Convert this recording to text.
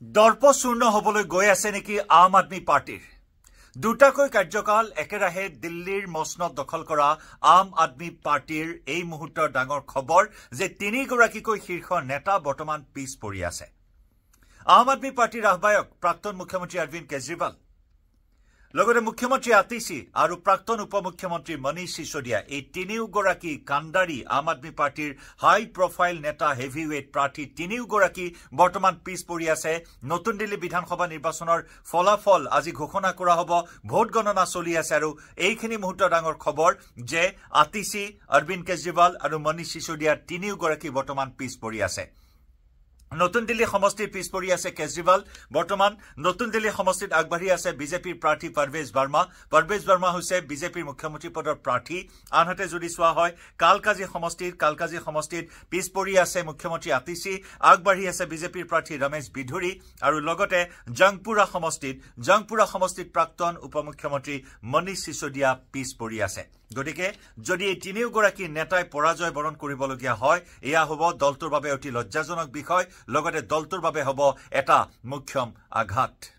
দৰ্পচূৰ্ণ হ'বলৈ গৈ আছে নেকি আম আদমি পাৰ্টিৰ দুটাকৈ কাৰ্যকাল একেৰাহে দিল্লীৰ মসনদ দখল কৰা আম আদমি পাৰ্টিৰ এই মুহূৰ্তৰ ডাঙৰ খবৰ যে তিনিগৰাকীকৈ শীৰ্ষ নেতা বৰ্তমান পিছ পৰি আছে আম আদমি পাৰ্টিৰ আহ্বায়ক প্ৰাক্তন মুখ্যমন্ত্ৰী অৰবিন্দ কেজৰিৱাল লগতে মুখ্যমন্ত্ৰী আতিশী আৰু প্ৰাক্তন উপমুখ্যমন্ত্ৰী মনীষ সিসোদিয়া এই তিনিওগৰাকী কাণ্ডাৰী আম আদমি পাৰ্টিৰ হাই প্ৰফাইল নেতা হেভিৱেট প্ৰাৰ্থী তিনিওগৰাকী বৰ্তমান পিছ পৰি আছে নতুন দিল্লী বিধানসভা নিৰ্বাচনৰ ফলাফল আজি ঘোষণা কৰা হ'ব ভোট গণনা চলি আছে আৰু এইখিনি মুহূৰ্তৰ ডাঙৰ খবৰ যে আতিশী অৰবিন্দ কেজৰিৱাল আৰু মনীষ সিসোদিয়া তিনিওগৰাকী বৰ্তমান পিছ পৰি আছে নতুন দিল্লী সমষ্টিৰ পিছ পৰি আছে কেজৰিৱাল বৰ্তমান নতুন দিল্লী সমষ্টিত আগবাঢ়ি আছে বিজেপিৰ প্ৰাৰ্থী পাৰভেজ বৰ্মা হৈছে বিজেপিৰ মুখ্যমন্ত্ৰী পদৰ প্ৰাৰ্থী আনহাতে যদি চোৱা হয় কালকাজি সমষ্টিত পিছ পৰি আছে মুখ্যমন্ত্ৰী আতিশী আগবাঢ়ি আছে বিজেপিৰ প্ৰাৰ্থী ৰমেশ বিধুৰী আৰু লগতে জংপুৰা সমষ্টিত প্ৰাক্তন উপমুখ্যমন্ত্ৰী মনীষ সিসোদিয়া পিছ পৰি আছে গতিকে যদি এই তিনিওগৰাকী নেতাই পৰাজয় বৰণ কৰিবলগীয়া হয় এয়া হ'ব দলটোৰ বাবে অতি লজ্জাজনক বিষয় লগতে দলটোৰ বাবে হ'ব এটা মুখ্যম আঘাত